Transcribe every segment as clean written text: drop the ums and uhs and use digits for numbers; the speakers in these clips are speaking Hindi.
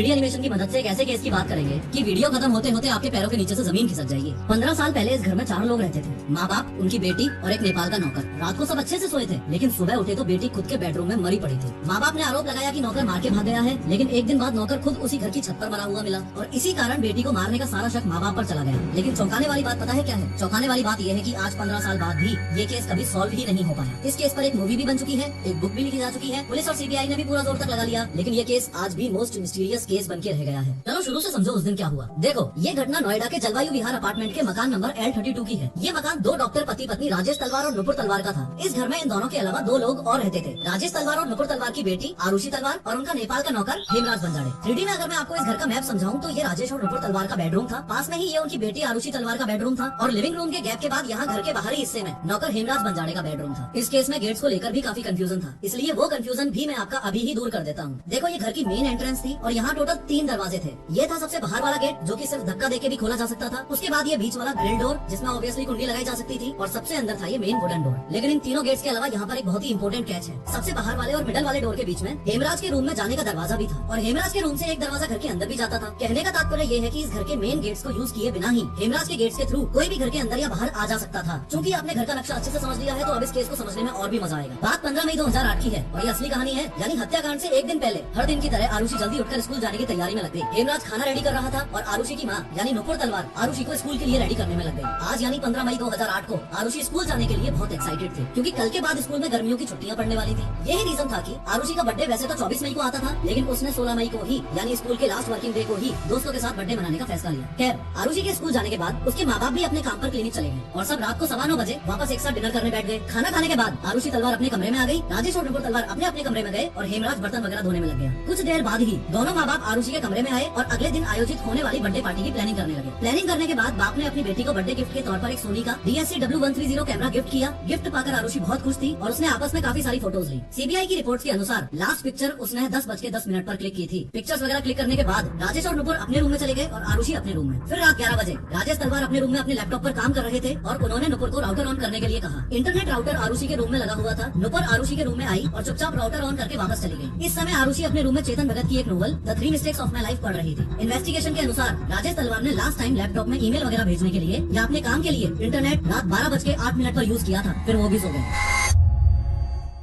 3D एनिमेशन की मदद से एक ऐसे केस की बात करेंगे कि वीडियो खत्म होते होते आपके पैरों के नीचे से जमीन खिसक जाएगी। 15 साल पहले इस घर में 4 लोग रहते थे, माँ बाप, उनकी बेटी और एक नेपाल का नौकर। रात को सब अच्छे से सोए थे, लेकिन सुबह उठे तो बेटी खुद के बेडरूम में मरी पड़ी थी। माँ बाप ने आरोप लगाया कि नौकर मार के भाग गया है, लेकिन एक दिन बाद नौकर खुद उसी घर की छत पर मरा हुआ मिला और इसी कारण बेटी को मारने का सारा शक माँ बाप पर चला गया। लेकिन चौंकाने वाली बात पता है क्या है? चौंकाने वाली बात यह है कि आज 15 साल बाद भी ये केस कभी सॉल्व ही नहीं हो पाया। इस केस पर एक मूवी भी बन चुकी है, एक बुक भी लिखी जा चुकी है, पुलिस और सीबीआई ने भी पूरा जोर तक लगा लिया, लेकिन ये केस आज भी मोस्ट मिस्टीरियस केस बन के रह गया है। चलो शुरू से समझो उस दिन क्या हुआ। देखो, ये घटना नोएडा के जलवायु विहार अपार्टमेंट के मकान नंबर L32 की है। ये मकान 2 डॉक्टर पति पत्नी राजेश तलवार और नुपुर तलवार का था। इस घर में इन दोनों के अलावा 2 लोग और रहते थे, राजेश तलवार और नुपुर तलवार की बेटी आरुषि तलवार और उनका नेपाल का नौकर हेमराज बंजाड़े। 3D में अगर मैं आपको इस घर का मैप समझाऊं तो ये राजेश और नुपुर तलवार का बेडरूम था, पास में ही ये उनकी बेटी आरुषि तलवार का बेडरूम था और लिविंग रूम के गैप के बाद यहाँ घर के बाहरी हिस्से में नौकर हेमराज बंजाड़े का बेडरूम था। इस केस में गेट्स को लेकर भी काफी कंफ्यूजन था, इसलिए वो कंफ्यूजन भी मैं आपका अभी ही दूर कर देता हूँ। देखो, ये घर की मेन एंट्रेंस थी और यहाँ टोटल 3 दरवाजे थे। ये था सबसे बाहर वाला गेट जो कि सिर्फ धक्का देके भी खोला जा सकता था। उसके बाद ये बीच वाला ग्रिल डोर जिसमें ऑब्वियसली कुंडी लगाई जा सकती थी और सबसे अंदर था ये मेन वुडन डोर। लेकिन इन तीनों गेट्स के अलावा यहाँ पर एक बहुत ही इंपॉर्टेंट कैच है। सबसे बाहर वाले और मिडल वाले डोर के बीच में हेमराज के रूम में जाने का दरवाजा भी था और हेमराज के रूम से एक दरवाजा घर के अंदर भी जाता था। कहने का तात्पर्य ये है कि इस घर के मेन गेट्स को यूज किए बिना ही हेमराज के गेट्स के थ्रू कोई भी घर के अंदर या बाहर आ जा सकता था। चूंकि आपने घर का नक्शा अच्छे से समझ लिया है तो अब इस केस को समझने में और भी मजा आएगा। बात 15 मई 2008 की है और ये असली कहानी है, यानी हत्याकांड से एक दिन पहले हर दिन की तरह आरुषि जल्दी उठकर स्कूल जाने की तैयारी में लग गई। हेमराज खाना रेडी कर रहा था और आरुषि की माँ यानी नुपुर तलवार आरुषि को स्कूल के लिए रेडी करने में लग गई। आज यानी 15 मई 2008 को आरुषि स्कूल जाने के लिए बहुत एक्साइटेड थी, क्योंकि कल के बाद स्कूल में गर्मियों की छुट्टियां पड़ने वाली थी। यही रीजन था कि आरुषि का बर्थडे वैसे तो 24 मई को आता था, लेकिन उसने 16 मई को ही यानी स्कूल के लास्ट वर्किंग डे को ही दोस्तों के साथ बर्थडे मनाने का फैसला लिया। खैर, आरुषि के स्कूल जाने के बाद उसके माँ बाप भी अपने काम पर क्लिनिक चले गए और सब रात को 9:15 बजे वापस एक साथ डिनर करने बैठ गए। खाना खाने के बाद आरुषि तलवार अपने कमरे में आ गई, राजेश और नुपुर तलवार अपने अपने कमरे में गए और हेमराज बर्तन वगैरह धोने में लग गया। कुछ देर बाद ही दोनों माँ बाप आरुषि के कमरे में आए और अगले दिन आयोजित होने वाली बर्थडे पार्टी की प्लानिंग करने लगे। प्लानिंग करने के बाद बाप ने अपनी बेटी को बर्थडे गिफ्ट के तौर पर एक सोनी का DSC-W130 कैमरा गिफ्ट किया। गिफ्ट पाकर आरुषि बहुत खुश थी और उसने आपस में काफी सारी फोटोज ली। सीबीआई की रिपोर्ट्स के अनुसार लास्ट पिक्चर उसने 10:10 पर क्लिक की थी। पिक्चर्स वगैरह क्लिक करने के बाद राजेश और नुपुर अपने रूम में चले गए और आरुषि अपने रूम में। फिर रात 11 बजे राजेश तलवार अपने रूम में अपने लैपटॉप पर काम कर रहे थे और उन्होंने नुपुर को राउटर ऑन करने के लिए कहा। इंटरनेट राउटर आरुषि के रूम में लगा हुआ था। नुपुर आरुषि के रूम में आई और चुपचाप राउटर ऑन करके वापस चली गई। इस समय आरुषि अपने रूम में चेतन भगत की एक novel the 3 mistakes of my life पढ़ रही थी। इन्वेस्टिगेशन के अनुसार राजेश तलवार ने लास्ट टाइम लैपटॉप में ईमेल वगैरह भेजने के लिए या अपने काम के लिए इंटरनेट रात 12:08 पर यूज किया था। फिर वो भी सो गए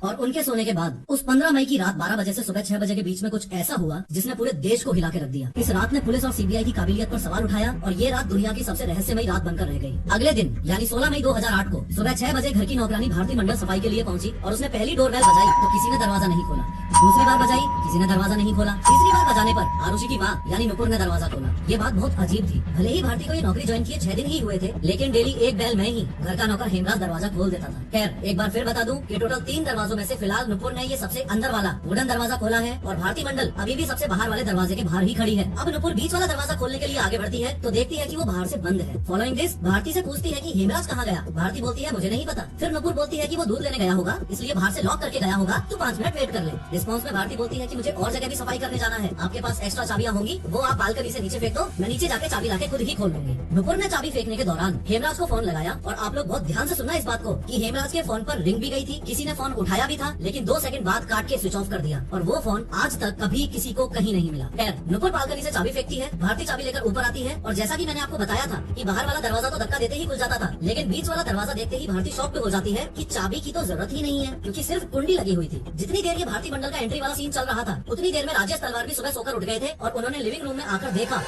और उनके सोने के बाद उस 15 मई की रात 12 बजे से सुबह 6 बजे के बीच में कुछ ऐसा हुआ जिसने पूरे देश को हिला के रख दिया। इस रात ने पुलिस और सीबीआई की काबिलियत पर सवाल उठाया और ये रात दुनिया की सबसे रहस्यमयी रात बनकर रह गई। अगले दिन यानी 16 मई 2008 को सुबह 6 बजे घर की नौकरानी भारती मंडल सफाई के लिए पहुंची और उसने पहली डोरबेल बजाई तो किसी ने दरवाजा नहीं खोला। दूसरी बार बजाई, किसी ने दरवाजा नहीं खोला। तीसरी बार बजाने पर आरुषि की माँ यानी नुपुर ने दरवाजा खोला। ये बात बहुत अजीब थी। भले ही भारती को ये नौकरी ज्वाइन किए 6 दिन ही हुए थे, लेकिन डेली एक बेल में ही घर का नौकर हेमराज दरवाजा खोल देता था। खैर, एक बार फिर बता दूं कि टोटल 3 दरवाजों में से फिलहाल नुपुर ने ये सबसे अंदर वाला वुडन दरवाजा खोला है और भारती मंडल अभी भी सबसे बाहर वाले दरवाजे के बाहर ही खड़ी है। अब नुपुर बीच वाला दरवाजा खोलने के लिए आगे बढ़ती है तो देखती है कि वो बाहर से बंद है। फॉलोइंग दिस भारती से पूछती है कि हेमराज कहाँ गया। भारती बोलती है मुझे नहीं पता। फिर नुपुर बोलती है कि वो दूध लेने गया होगा, इसलिए बाहर से लॉक करके गया होगा, तो 5 मिनट वेट कर ले। रिस्पॉन्स में भारती बोलती है कि मुझे और जगह भी सफाई करने जाना है, आपके पास एक्स्ट्रा चाबियां होंगी, वो आप बालकनी से नीचे फेंक दो, मैं नीचे जाके चाबी लाके खुद ही खोल लूंगी। नुपुर ने चाबी फेंकने के दौरान हेमराज को फोन लगाया और आप लोग बहुत ध्यान से सुनना इस बात को कि हेमराज के फोन पर रिंग भी गई थी, किसी ने फोन उठाया भी था, लेकिन 2 सेकंड बाद काट के स्विच ऑफ कर दिया और वो फोन आज तक कभी किसी को कहीं नहीं मिला। खैर, नुपुर बालकनी से चाबी फेंकती है, भारती चाबी लेकर ऊपर आती है और जैसा कि मैंने आपको बताया था कि बाहर वाला दरवाजा तो धक्का देते ही खुल जाता था, लेकिन बीच वाला दरवाजा देखते ही भारती शॉक पे हो जाती है कि चाबी की तो जरूरत ही नहीं है, क्योंकि सिर्फ कुंडी लगी हुई थी। जितनी देर ये भारती मंडल का एंट्री वाला सीन चल रहा था उतनी देर में राजेश तलवार भी सुबह सोकर उठ गए थे और उन्होंने लिविंग रूम में आकर देखा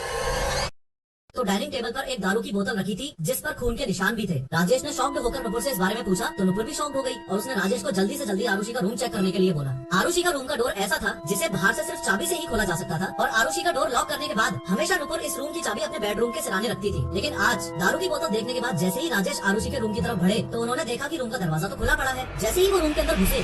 तो डाइनिंग टेबल पर एक दारू की बोतल रखी थी जिस पर खून के निशान भी थे। राजेश ने शॉक्ड होकर नुपुर से इस बारे में पूछा तो नुपुर भी शॉक्ड हो गई और उसने राजेश को जल्दी से जल्दी आरुषि का रूम चेक करने के लिए बोला। आरुषि का रूम का डोर ऐसा था जिसे बाहर से सिर्फ चाबी से ही खोला जा सकता था और आरुषि का डोर लॉक करने के बाद हमेशा नुपुर इस रूम की चाबी अपने बेडरूम के सिराने रखती थी। लेकिन आज दारू की बोतल देखने के बाद जैसे ही राजेश आरुषि के रूम की तरफ बढ़े तो उन्होंने देखा कि रूम का दरवाजा तो खुला पड़ा है। जैसे ही वो रूम के अंदर घुसे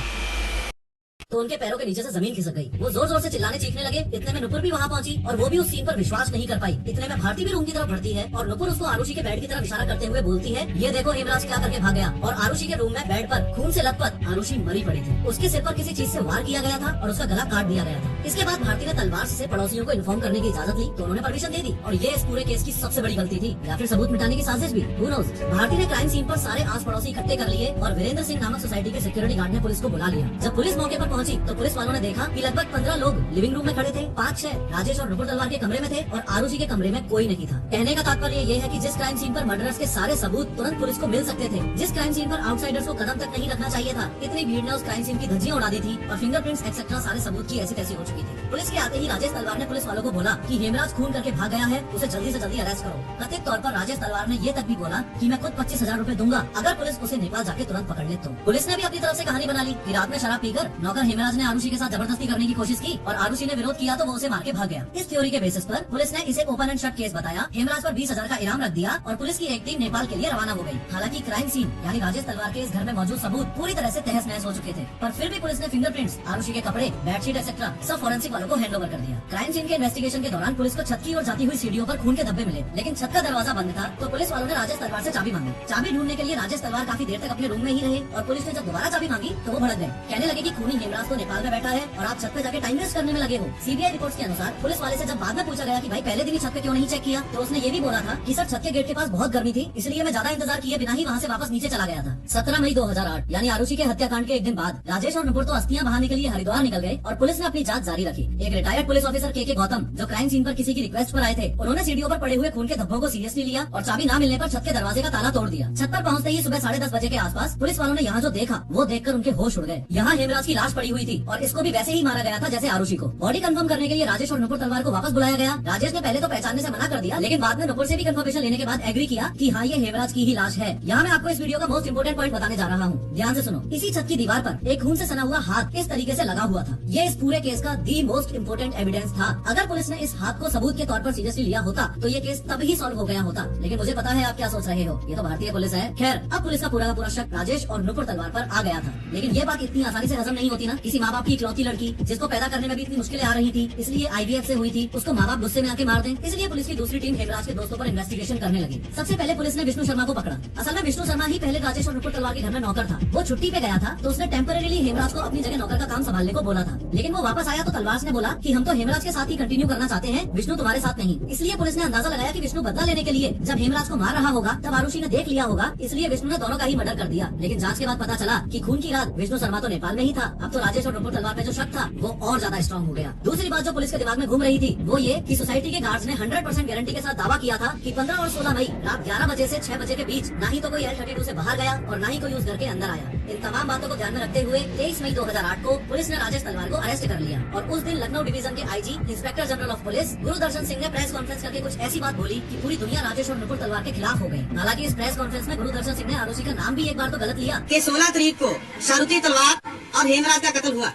तो उनके पैरों के नीचे से जमीन खिसक गई। वो जोर जोर से चिल्लाने चीखने लगे। इतने में नुपुर भी वहाँ पहुंची और वो भी उस सीन पर विश्वास नहीं कर पाई। इतने में भारती भी रूम की तरफ बढ़ती है और नुपुर उसको आरुषि के बेड की तरफ इशारा करते हुए बोलती है, ये देखो हेमराज क्या करके भाग गया। और आरुषि के रूम में बेड पर खून से लथपथ आरुषि मरी पड़ी थी। उसके सिर पर किसी चीज से वार किया गया था और उसका गला काट दिया गया था। इसके बाद भारती ने तलवार से पड़ोसियों को इन्फॉर्म करने की इजाजत ली तो उन्होंने परमिशन दे दी और ये इस पूरे केस की सबसे बड़ी गलती थी या फिर सबूत मिटाने की साजिश भी। Who knows? भारती ने क्राइम सीन पर सारे आस पड़ोसी इकट्ठे कर लिए और वीरेंद्र सिंह नामक सोसाइटी के सिक्योरिटी गार्ड ने पुलिस को बुला लिया। जब पुलिस मौके पर पहुंची तो पुलिस वालों ने देखा कि लगभग 15 लोग लिविंग रूम में खड़े थे, 5-6 राजेश और नुपुर तलवार के कमरे में थे और आरुषि के कमरे में कोई नहीं था। कहने का तात्पर्य ये है कि जिस क्राइम सीन पर मर्डरर्स के सारे सबूत तुरंत पुलिस को मिल सकते थे, जिस क्राइम सीन पर आउटसाइडर्स को कदम तक नहीं रखना चाहिए था, इतनी भीड़ ने उस क्राइम सीन की धज्जियां उड़ा दी थी और फिंगरप्रिंट्स एक्सेट्रा सारे सबूत की ऐसी तैसी हो चुकी थी। पुलिस के आते ही राजेश तलवार ने पुलिस वालों को बोला कि हेमराज खून करके भाग गया है, उसे जल्दी से जल्दी अरेस्ट करो। कथित तौर पर राजेश तलवार ने ये तक भी बोला कि मैं खुद 25,000 रूपए दूंगा अगर पुलिस उसे नेपाल जाके तुरंत पकड़ ले तो। पुलिस ने भी अपनी तरफ से कहानी बना ली कि रात में शराब पीकर नौकर हेमराज ने आरुषि के साथ जबरदस्ती करने की कोशिश की और आरुषि ने विरोध किया तो वो उसे मार के भाग गया। इस थ्योरी के बेसिस पर पुलिस ने इसे ओपन एंड शट केस बताया, हेमराज पर 20,000 का इनाम रख दिया और पुलिस की एक टीम नेपाल के लिए रवाना हो गई। हालांकि क्राइम सीन यानी राजेश तलवार के इस घर में मौजूद सबूत पूरी तरह से तहस नहस हो चुके थे, पर फिर भी पुलिस ने फिंगरप्रिंट्स, आरुषि के कपड़े, बेडशीट एक्सेट्रा सब फॉरेंसिक वालों को हैंडओवर कर दिया। क्राइम सीन के इन्वेस्टिगेशन के दौरान पुलिस को छत की और जाती हुई सीढ़ियों पर खून के धब्बे मिले, लेकिन छत का दरवाजा बंद था तो पुलिस वालों ने राजेश तलवार से चाबी मांगी। चाबी ढूंढने के लिए राजेश तलवार काफी देर तक अपने रूम में ही रहे और पुलिस ने जब दोबारा चाबी मांगी तो वो भड़क गए। कहने लगे कि खूनी हेमराज तो नेपाल में बैठा है और आप छत पे जाके टाइम वेस्ट करने में लगे हो। सीबीआई रिपोर्ट्स के अनुसार पुलिस वाले से जब बाद में पूछा गया कि भाई पहले दिन ही छत पे क्यों नहीं चेक किया, तो उसने ये भी बोला था कि सर छत के गेट के पास बहुत गर्मी थी, इसलिए मैं ज्यादा इंतजार किए बिना ही वहाँ से वापस नीचे चला गया था। 17 मई 2008 यानी आरुषि के हत्याकांड के एक दिन बाद राजेश और नुपुर तो अस्थियां बहाने के लिए हरिद्वार निकल गए और पुलिस ने अपनी जांच जारी रखी। एक रिटायर्ड पुलिस ऑफिसर के गौतम जो क्राइम सीन पर किसी की रिक्वेस्ट पर आए थे, उन्होंने सीढ़ियों पर पड़े हुए खून के धब्बों को सीरियसली लिया और चाबी न मिलने पर छत के दरवाजे का ताला तोड़ दिया। छत पर पहुंचते ही सुबह 10:30 बजे के आसपास पुलिस वालों ने यहाँ जो देखा वो देखकर उनके होश उड़ गए। यहाँ हेमराज की लाश पड़ी हुई थी और इसको भी वैसे ही मारा गया था जैसे आरुषि को। बॉडी कंफर्म करने के लिए राजेश और नुपुर तलवार को वापस बुलाया गया। राजेश ने पहले तो पहचानने से मना कर दिया, लेकिन बाद में नुपुर से भी कंफर्मेशन लेने के बाद एग्री किया कि हाँ ये हेमराज की ही लाश है। यहाँ मैं आपको इस वीडियो का मोस्ट इंपोर्टेंट पॉइंट बताने जा रहा हूँ, ध्यान से सुनो। इसी छत की दीवार पर एक खून से सना हुआ हाथ इस तरीके से लगा हुआ था। ये इस पूरे केस का दी मोस्ट इंपोर्टेंट एविडेंस था। अगर पुलिस ने इस हाथ को सबूत के तौर पर सीरियसली लिया होता तो ये केस तब ही सॉल्व हो गया होता, लेकिन मुझे पता है आप क्या सोच रहे हो, ये तो भारतीय पुलिस है। खैर अब पुलिस का पूरा शक राजेश और नुपुर तलवार पर आ गया था, लेकिन ये बात इतनी आसानी से हजम नहीं होती ना। किसी माँ बाप की इकलौती लड़की जिसको पैदा करने में भी इतनी मुश्किलें आ रही थी, इसलिए IVF से हुई थी, उसको माँ बाप गुस्से में आके मार दें। इसलिए पुलिस की दूसरी टीम हेमराज के दोस्तों पर इन्वेस्टिगेशन करने लगी। सबसे पहले पुलिस ने विष्णु शर्मा को पकड़ा। असल में विष्णु शर्मा ही पहले राजेश और नुपुर तलवार के घर में नौकर था। वो छुट्टी पे गया था तो उसने टेम्परेरीली हेमराज को अपनी जगह नौकर का काम संभालने को बोला था, लेकिन वो वापस आया तो तलवार ने बोला कि हम तो हेमराज के साथ ही कंटिन्यू करना चाहते हैं, विष्णु तुम्हारे साथ नहीं। इसलिए पुलिस ने अंदाजा लगाया कि विष्णु बदला लेने के लिए जब हेमराज को मार रहा होगा तब आरुषि ने देख लिया होगा, इसलिए विष्णु ने दोनों का ही मर्डर कर दिया। लेकिन जांच के बाद पता चला कि खून की रात विष्णु शर्मा तो नेपाल में ही था। अब तो राजेश और नुपुर तलवार पे जो शक था वो और ज्यादा स्ट्रॉन्ग हो गया। दूसरी बात जो पुलिस के दिमाग में घूम रही थी वो ये कि सोसाइटी के गार्ड्स ने 100% गारंटी के साथ दावा किया था कि 15 और 16 मई रात 11 बजे से 6 बजे के बीच ना ही तो कोई L32 से बाहर गया और ना ही कोई उस घर के अंदर आया। इन तमाम बातों को ध्यान में रखते हुए 23 मई 2008 को पुलिस ने राजेश तलवार को अरेस्ट कर लिया और उस दिन लखनऊ डिवीजन के IG inspector general of police Gurudarshan Singh ने प्रेस कॉन्फ्रेंस करके कुछ ऐसी बात बोली कि पूरी दुनिया राजेश और नुपुर तलवार के खिलाफ हो गई। हालांकि इस प्रेस कॉन्फ्रेंस में गुरुदर्शन सिंह ने आरुषि का नाम भी एक बार तो गलत लिया कि 16 तारीख को शारुति तलवार और हेमराज का कत्ल हुआ।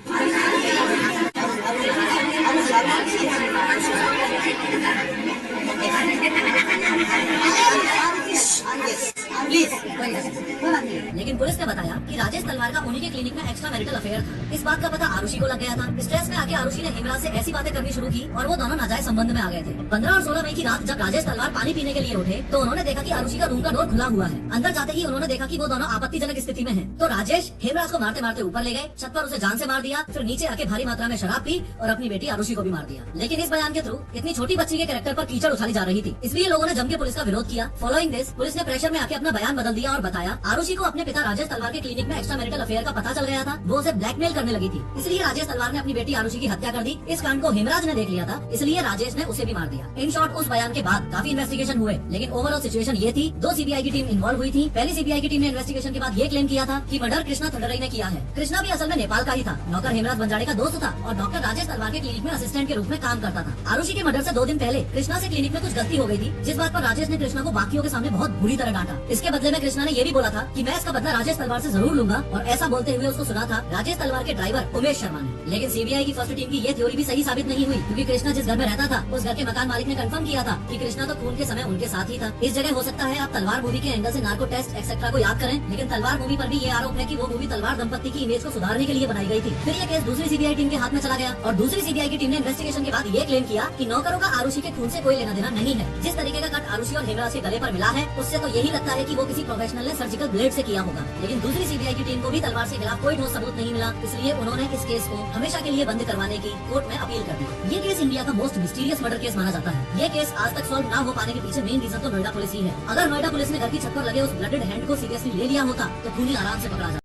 लेकिन पुलिस ने बताया कि राजेश तलवार का उन्हीं के क्लिनिक में एक्स्ट्रा मैरिटल अफेयर था। इस बात का पता आरुषि को लग गया था। स्ट्रेस में आके आरुषि ने हेमराज से ऐसी बातें करनी शुरू की और वो दोनों नाजायज संबंध में आ गए थे। 15 और 16 मई की रात जब राजेश तलवार पानी पीने के लिए उठे तो उन्होंने देखा कि आरुषि का रूम का डोर खुला हुआ है। अंदर जाते ही उन्होंने देखा कि वो दोनों आपत्तिजनक स्थिति में हैं। तो राजेश हेमराज को मारते मारते ऊपर ले गए, छत पर उसे जान से मार दिया, फिर नीचे आके भारी मात्रा में शराब पी और अपनी बेटी आरुषि को भी मार दिया। लेकिन इस बयान के थ्रू इतनी छोटी बच्ची के कैरेक्टर पर कीचड़ उछाली जा रही थी, इसलिए लोगों ने जम के पुलिस का विरोध किया। फॉलोइंग दिस पुलिस ने प्रेशर में आके अपना बयान बदल दिया और बताया आरुषि को अपने पिता राजेश तलवार के क्लिनिक में एक्स्ट्रा मैरिटल अफेयर का पता चल गया था, वो उसे ब्लैकमेल करने लगी थी, इसलिए राजेश तलवार ने अपनी बेटी आरुषि की हत्या कर दी। इस कांड को हेमराज ने देख लिया था, इसलिए राजेश ने उसे भी मार दिया। इन शॉर्ट उस बयान के बाद काफी इन्वेस्टिगेशन हुए, लेकिन ओवरऑल सिचुएशन ये थी। 2 CBI की टीम इन्वॉल्व हुई थी। पहली CBI की टीम ने इन्वेस्टिगेशन के बाद ये क्लेम किया था कि मर्डर कृष्णा थडरई ने किया है। कृष्णा भी असल में नेपाल का ही था, नौकर हेमराज बंजाड़े का दोस्त था और डॉक्टर राजेश तलवार के क्लिनिक में असिस्टेंट के रूप में काम करता था। आरुषि के मर्डर से 2 दिन पहले कृष्णा से क्लिनिक में कुछ गलती हो गई थी, जिस बात पर राजेश ने कृष्णा को बाकियों के सामने बहुत बुरी तरह डांटा। इसके बदले में कृष्णा ने ये भी बोला था कि मैं इसका बदला राजेश तलवार से जरूर लूंगा, और ऐसा बोलते हुए उसको सुना था राजेश तलवार के ड्राइवर उमेश शर्मा ने। लेकिन CBI की फर्स्ट टीम की ये थ्योरी भी सही साबित नहीं हुई, क्योंकि कृष्णा जिस घर में रहता था उस घर के मकान मालिक ने कंफर्म किया था कि कृष्णा तो खून के समय उनके साथ ही था। इस जगह हो सकता है आप तलवार मूवी के एंगल से नार्को टेस्ट एक्सेट्रा को याद करें, लेकिन तलवार मूवी पर भी ये आरोप है कि वो मूवी तलवार दंपत्ति की इमेज को सुधारने के लिए बनाई गई थी। फिर ये केस दूसरी CBI टीम के हाथ में चला गया और दूसरी CBI की टीम ने इन्वेस्टिगेशन के बाद ये क्लेम किया कि नौकरों का आरुषि के खून से कोई लेना देना नहीं है। जिस तरीके का कट आरुषि और हेमराज के गले पर मिला है उससे तो यही लगता है कि वो किसी प्रोफेशनल ने सर्जिकल ब्लेड से किया होगा। लेकिन दूसरी CBI की टीम को भी तलवार से खिलाफ कोई ठोस सबूत नहीं मिला, इसलिए उन्होंने इस केस को हमेशा के लिए बंद करवाने की कोर्ट में अपील कर दी। ये केस इंडिया का मोस्ट मिस्टीरियस मर्डर केस माना जाता है। ये केस आज तक सॉल्व ना हो पाने के पीछे मेन रीजन तो नोएडा पुलिस ही है। अगर नोएडा पुलिस ने घर की छत पर लगे उस ब्लडेड हैंड को सीरियसली ले लिया होता तो खूनी आराम से पकड़ा जाता।